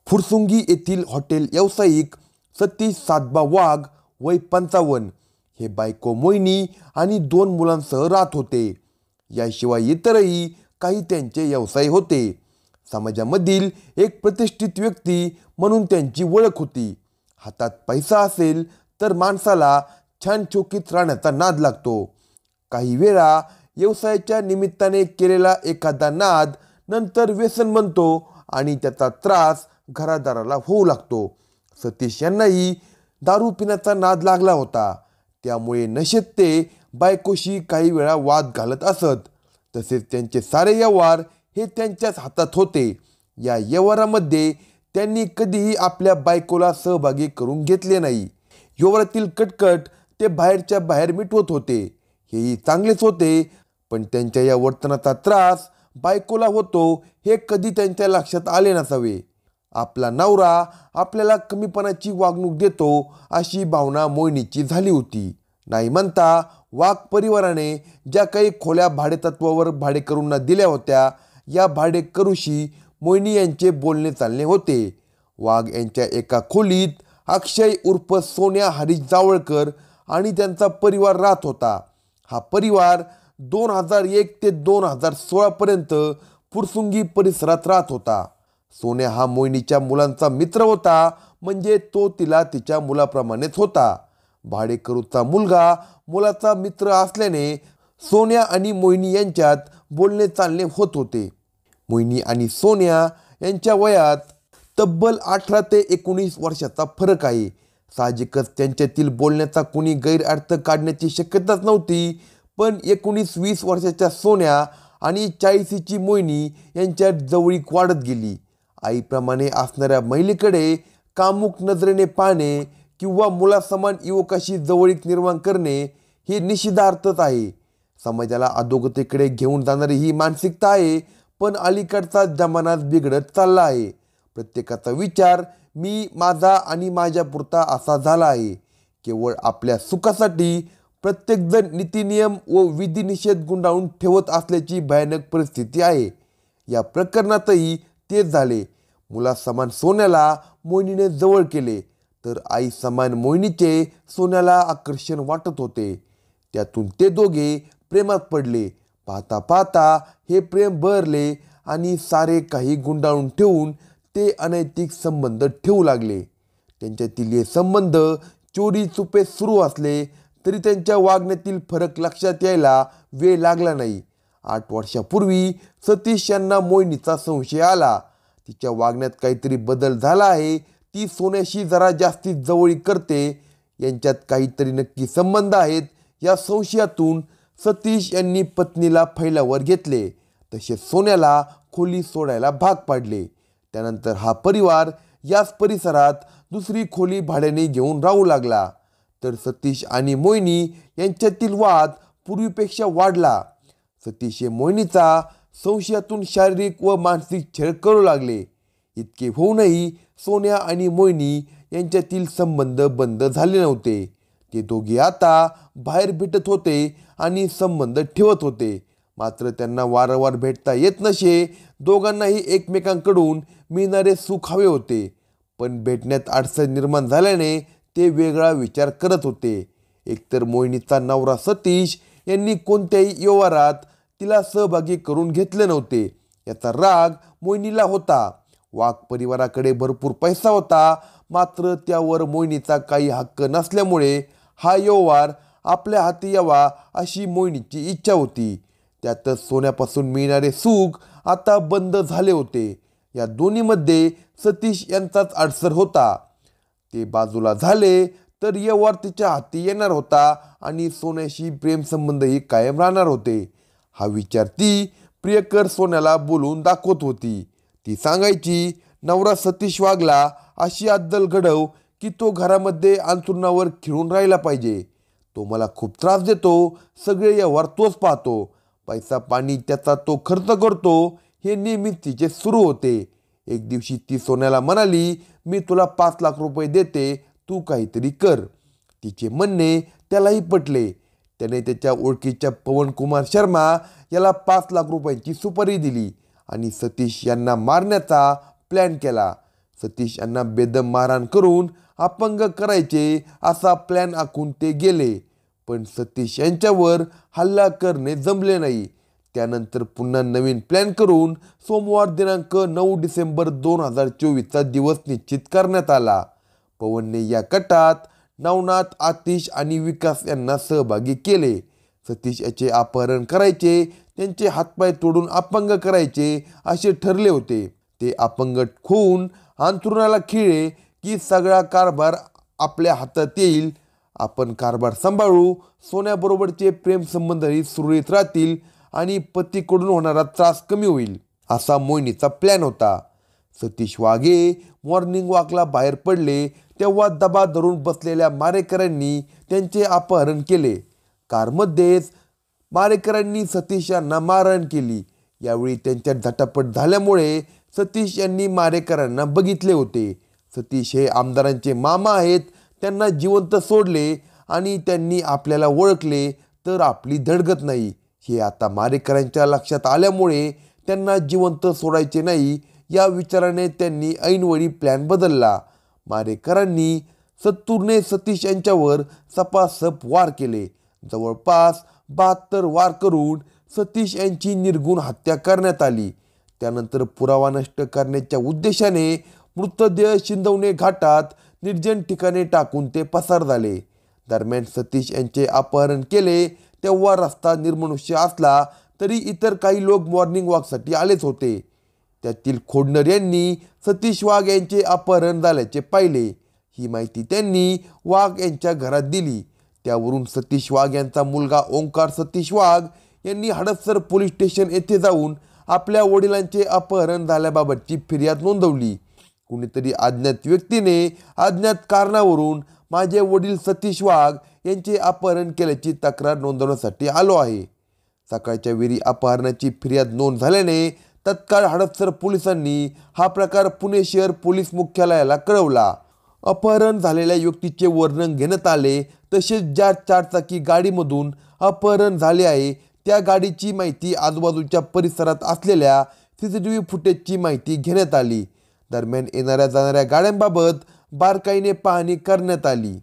फुरसुंगी येथील हॉटेल व्यावसायिक सतीश सातबा वाघ वय 55 हे बायको मोहिनी आणि 2 मुलांसह राहत होते. याशिवाय इतरही काही त्यांचे व्यवसाय होते. समाजामधील एक प्रतिष्ठित व्यक्ती म्हणून त्यांची ओळख होती. हातात पैसा असेल तर माणसाला छान चोखीत राहण्याचा नाद लागतो. काही वेळा व्यवसायाच्या निमित्ताने केलेला एखादा नाद नंतर व्यसन बनतो आणि त्याचा त्रास घरादाराला होऊ लागतो. सतीश यांनाही दारू पिण्याचा नाद लागला होता. त्यामुळे नशेत ते बायकोशी काही वेळा वाद घालत असत. तसेच त्यांचे सारे व्यवहार हे त्यांच्याच हातात होते. या व्यवहारामध्ये त्यांनी कधीही आपल्या बायकोला सहभागी करून घेतले नाही. व्यवहारातील कटकट ते बाहेरच्या बाहेर मिटवत होते. हेही चांगलेच होते, पण त्यांच्या या वर्तनाचा त्रास बायकोला होतो हे कधी त्यांच्या लक्षात आले नसावे. आपला नवरा आपल्याला कमीपणाची वागणूक देतो अशी भावना मोहिनीची झाली होती. नाही म्हणता वाघ परिवाराने ज्या काही खोल्या भाडेतत्वावर भाडेकरूंना दिल्या होत्या, या भाडेकरूशी मोहिनी यांचे बोलणे चालणे होते. वाघ यांच्या एका खोलीत अक्षय उर्फ सोन्या हरीश जावळकर आणि त्यांचा परिवार राहत होता. हा परिवार 2001 ते 2016 पर्यंत फुरसुंगी परिसरात राहत होता. सोन्या हा मोहिनीच्या मुलांचा मित्र होता, म्हणजे तो तिला तिच्या मुलाप्रमाणेच होता. भाडेकरूचा मुलगा मुलाचा मित्र असल्याने सोन्या आणि मोहिनी यांच्यात बोलणे चालणे होत होते. मोहिनी आणि सोन्या यांच्या वयात तब्बल 18 ते 19 वर्षाचा फरक आहे. साहजिकच त्यांच्यातील बोलण्याचा कुणी गैरअर्थ काढण्याची शक्यताच नव्हती. पण 19-20 वर्षाच्या सोन्या आणि 40ची मोहिनी यांच्यात जवळीक वाढत गेली. आईप्रमाणे असणाऱ्या महिलेकडे कामुक नजरेने पाहणे किंवा मुलासमान युवकाशी जवळीक निर्माण करणे हे निषिद्धार्थच आहे. समाजाला अधोगतीकडे घेऊन जाणारी ही मानसिकता आहे. पण अलीकडचा जमाना बिघडत चालला आहे. प्रत्येकाचा विचार मी, माझा आणि माझ्यापुरता असा झाला आहे. केवळ आपल्या सुखासाठी प्रत्येकजण नीतिनियम व विधिनिषेध गुंडाळून ठेवत असल्याची भयानक परिस्थिती आहे. या प्रकरणातही तेच झाले. मुलासमान सोन्याला मोहिनीने जवळ केले, तर आई समान मोहिनीचे सोन्याला आकर्षण वाटत होते. त्यातून ते दोघे प्रेमात पडले. पाहता पाहता हे प्रेम बहरले आणि सारे काही गुंडाळून ठेवून ते अनैतिक संबंध ठेवू लागले. त्यांच्यातील हे संबंध चोरी चुपे सुरू असले तरी त्यांच्या वागण्यातील फरक लक्षात यायला वेळ लागला नाही. 8 वर्षापूर्वी सतीश यांना मोहिनीचा संशय आला. तिच्या वागण्यात काहीतरी बदल झाला आहे. ती सोन्याशी जरा जास्तीत जवळीक करते. यांच्यात काहीतरी नक्की संबंध आहेत. या संशयातून सतीश यांनी पत्नीला फैलावर घेतले. तसेच सोन्याला खोली सोडायला भाग पाडले. त्यानंतर हा परिवार याच परिसरात दुसरी खोली भाड्याने घेऊन राहू लागला. तर सतीश आणि मोहिनी यांच्यातील वाद पूर्वीपेक्षा वाढला. सतीश हे मोहिनीचा संशयातून शारीरिक व मानसिक छळ करू लागले. इतके होऊनही सोन्या आणि मोहिनी यांच्यातील संबंध बंद झाले नव्हते. ते दोघे आता बाहेर भेटत होते आणि संबंध ठेवत होते. मात्र त्यांना वारंवार भेटता येत नसे. दोघांनाही एकमेकांकडून मिळणारे सुख हवे होते, पण भेटण्यात अडचण निर्माण झाल्याने ते वेगळा विचार करत होते. एकतर मोहिनीचा नवरा सतीश यांनी कोणत्याही व्यवहारात तिला सहभागी करून घेतले नव्हते. याचा राग मोहिनीला होता. वाघ परिवाराकडे भरपूर पैसा होता, मात्र त्यावर मोहिनीचा काही हक्क नसल्यामुळे हा व्यवहार आपल्या हाती यावा अशी मोहिनीची इच्छा होती. त्यातच सोन्यापासून मिळणारे सुख आता बंद झाले होते. या दोन्हीमध्ये सतीश यांचाच अडसर होता. ते बाजूला झाले तर व्यवहार तिच्या हाती येणार होता आणि सोन्याशी प्रेमसंबंधही कायम राहणार होते. हा विचार ती प्रियकर सोन्याला बोलून दाखवत होती. ती सांगायची, नवरा सतीश वागला अशी अद्दल घडव की तो घरामध्ये अंथरुणावर खिळून राहिला पाहिजे. तो मला खूप त्रास देतो. सगळे व्यवहार तोच पाहतो. पैसा पाणी त्याचा तो खर्च करतो. हे नेहमीच तिचे सुरू होते. एक दिवशी ती सोन्याला म्हणाली, मी तुला 5 लाख रुपये देते, तू काहीतरी कर. तिचे म्हणणे त्यालाही पटले. त्याने त्याच्या ओळखीच्या पवनकुमार शर्मा याला 5 लाख रुपयांची सुपारी दिली आणि सतीश यांना मारण्याचा प्लॅन केला. सतीश यांना बेदम मारहाण करून अपंग करायचे असा प्लॅन आखून ते गेले. पण सतीश यांच्यावर हल्ला करणे जमले नाही. त्यानंतर पुन्हा नवीन प्लॅन करून सोमवार दिनांक 9 डिसेंबर 2024चा दिवस निश्चित करण्यात आला. पवनने या कटात नवनाथ, आतिश आणि विकास यांना सहभागी केले. सतीश याचे अपहरण करायचे, त्यांचे हातपाय तोडून अपंग करायचे असे ठरले होते. ते अपंग होऊन अंथरुणाला खिळे की सगळा कारभार आपल्या हातात येईल. आपण कारभार सांभाळू, सोन्याबरोबरचे प्रेमसंबंधही सुरळीत राहतील आणि पतीकडून होणारा त्रास कमी होईल, असा मोहिनीचा प्लॅन होता. सतीश वाघे मॉर्निंग वॉकला बाहेर पडले तेव्हा दबा धरून बसलेल्या मारेकऱ्यांनी त्यांचे अपहरण केले. कारमध्येच मारेकऱ्यांनी सतीश यांना मारहाण केली. यावेळी त्यांच्यात झटापट झाल्यामुळे सतीश यांनी मारेकऱ्यांना बघितले होते. सतीश हे आमदारांचे मामा आहेत, त्यांना जिवंत सोडले आणि त्यांनी आपल्याला ओळखले तर आपली धडगत नाही हे आता मारेकऱ्यांच्या लक्षात आल्यामुळे त्यांना जिवंत सोडायचे नाही या विचाराने त्यांनी ऐनवेळी प्लॅन बदलला. मारेकरांनी सत्तूरने सतीश यांच्यावर सपासप वार केले. जवळपास 72 वार करून सतीश यांची निर्घुण हत्या करण्यात आली. त्यानंतर पुरावा नष्ट करण्याच्या उद्देशाने मृतदेह शिंदवणे घाटात निर्जन ठिकाणी टाकून ते पसार झाले. दरम्यान सतीश यांचे अपहरण केले तेव्हा रस्ता निर्मनुष्य असला तरी इतर काही लोक मॉर्निंग वॉकसाठी आलेच होते. त्यातील खोडणर यांनी सतीश वाघ यांचे अपहरण झाल्याचे पाहिले. ही माहिती त्यांनी वाघ यांच्या घरात दिली. त्यावरून सतीश वाघ यांचा मुलगा ओंकार सतीश वाघ यांनी हडपसर पोलीस स्टेशन येथे जाऊन आपल्या वडिलांचे अपहरण झाल्याबाबतची फिर्याद नोंदवली. कुणीतरी अज्ञात व्यक्तीने अज्ञात कारणावरून माझे वडील सतीश वाघ यांचे अपहरण केल्याची तक्रार नोंदवण्यासाठी आलो आहे. सकाळच्या वेळी अपहरणाची फिर्याद नोंद झाल्याने तत्काळ हडपसर पोलिसांनी हा प्रकार पुणे शहर पोलीस मुख्यालयाला कळवला. अपहरण झालेल्या व्यक्तीचे वर्णन घेण्यात आले. तसेच ज्या चारचाकी गाडीमधून अपहरण झाले आहे त्या गाडीची माहिती, आजूबाजूच्या परिसरात असलेल्या CCTV फुटेजची माहिती घेण्यात आली. दरम्यान येणाऱ्या जाणाऱ्या गाड्यांबाबत बारकाईने पाहणी करण्यात आली.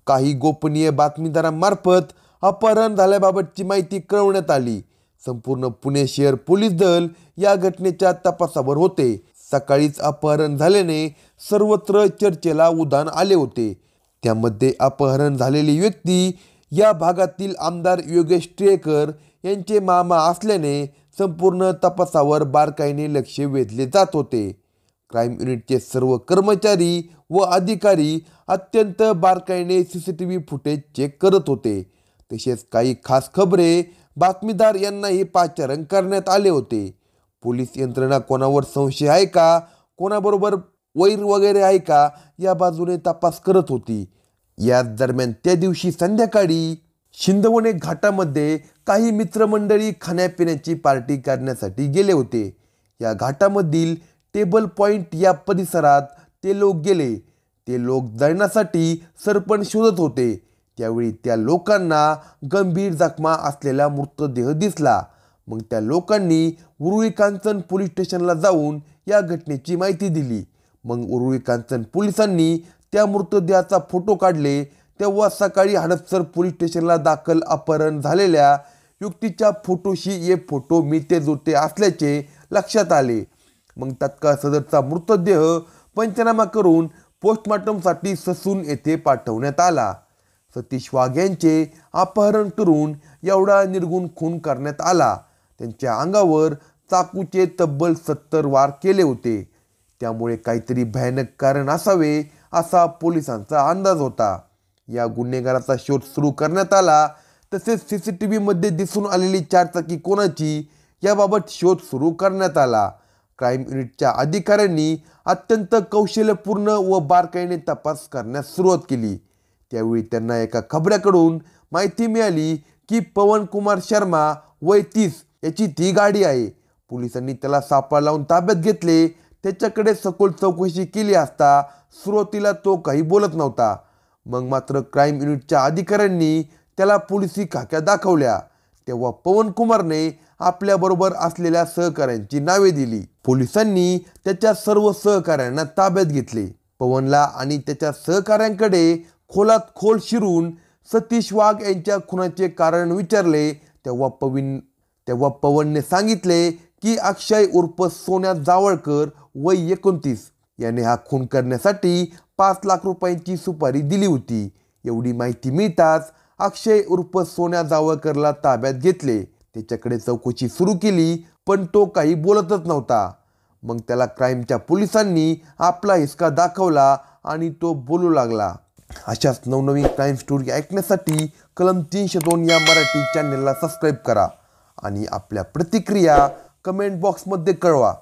काही गोपनीय बातमीदारांमार्फत अपहरण झाल्याबाबतची माहिती कळवण्यात आली. संपूर्ण पुणे शहर पोलीस दल या घटनेच्या तपासावर होते. सकाळीच अपहरण झाल्याने सर्वत्र चर्चेला उधाण आले होते. त्यामध्ये अपहरण झालेली व्यक्ती या भागातील आमदार योगेश टिळेकर यांचे मामा असल्याने संपूर्ण तपासावर बारकाईने लक्ष वेधले जात होते. क्राईम युनिटचे सर्व कर्मचारी व अधिकारी अत्यंत बारकाईने CCTV फुटेज चेक करत होते. तसेच काही खास खबरे बातमीदार यांनाही पाचारण करण्यात आले होते. पोलीस यंत्रणा कोणावर संशय आहे का, कोणाबरोबर वैर वगैरे आहे का या बाजूने तपास करत होती. याच दरम्यान त्या दिवशी संध्याकाळी शिंदवणे घाटामध्ये काही मित्रमंडळी खाण्यापिण्याची पार्टी करण्यासाठी गेले होते. या घाटामधील टेबल पॉइंट या परिसरात ते लोक गेले. ते लोक जळण्यासाठी सरपण शोधत होते. त्यावेळी त्या लोकांना गंभीर जखमा असलेला मृतदेह दिसला. मग त्या लोकांनी उरुळी कांचन पोलीस स्टेशनला जाऊन या घटनेची माहिती दिली. मग उरुळी कांचन पोलिसांनी त्या मृतदेहाचा फोटो काढले. तेव्हा सकाळी हडपसर पोलीस स्टेशनला दाखल अपहरण झालेल्या व्यक्तीच्या फोटोशी हे फोटो मिळते जुळते असल्याचे लक्षात आले. मग तत्काळ सदरचा मृतदेह पंचनामा करून पोस्टमॉर्टमसाठी ससून येथे पाठवण्यात आला. सतीश वाघ यांचे अपहरण करून एवढा निर्घुण खून करण्यात आला. त्यांच्या अंगावर चाकूचे तब्बल 70 वार केले होते. त्यामुळे काहीतरी भयानक कारण असावे असा पोलिसांचा अंदाज होता. या गुन्हेगाराचा शोध सुरू करण्यात आला. तसेच CCTV मध्ये दिसून आलेली चारचाकी कोणाची याबाबत शोध सुरू करण्यात आला. क्राईम युनिटच्या अधिकाऱ्यांनी अत्यंत कौशल्यपूर्ण व बारकाईने तपास करण्यास सुरुवात केली. त्यावेळी त्यांना एका खबऱ्याकडून माहिती मिळाली की पवन कुमार शर्मा वय 30 याची ती गाडी आहे. पोलिसांनी त्याला सापळा लावून ताब्यात घेतले. त्याच्याकडे सखोल चौकशी केली असता सुरुवातीला तो काही बोलत नव्हता. मग मात्र क्राईम युनिटच्या अधिकाऱ्यांनी त्याला पोलिसी खाक्या दाखवल्या. तेव्हा पवन कुमारने आपल्याबरोबर असलेल्या सहकाऱ्यांची नावे दिली. पोलिसांनी त्याच्या सर्व सहकाऱ्यांना ताब्यात घेतले. पवनला आणि त्याच्या सहकाऱ्यांकडे खोलात खोल शिरून सतीश वाघ यांच्या खुनाचे कारण विचारले तेव्हा पवनने सांगितले की अक्षय उर्फ सोन्या जावळकर वय 29 याने हा खून करण्यासाठी 5 लाख रुपयांची सुपारी दिली होती. एवढी माहिती मिळताच अक्षय उर्फ सोन्या जावळकरला ताब्यात घेतले. त्याच्याकडे चौकशी सुरू केली पण तो काही बोलतच नव्हता. मग त्याला क्राईमच्या पोलिसांनी आपला हिसका दाखवला आणि तो बोलू लागला. अशाच नवनवीन क्राईम स्टोरी ऐकण्यासाठी कलम 302 या मराठी चॅनलला सबस्क्राईब करा आणि आपल्या प्रतिक्रिया कमेंट बॉक्समध्ये कळवा.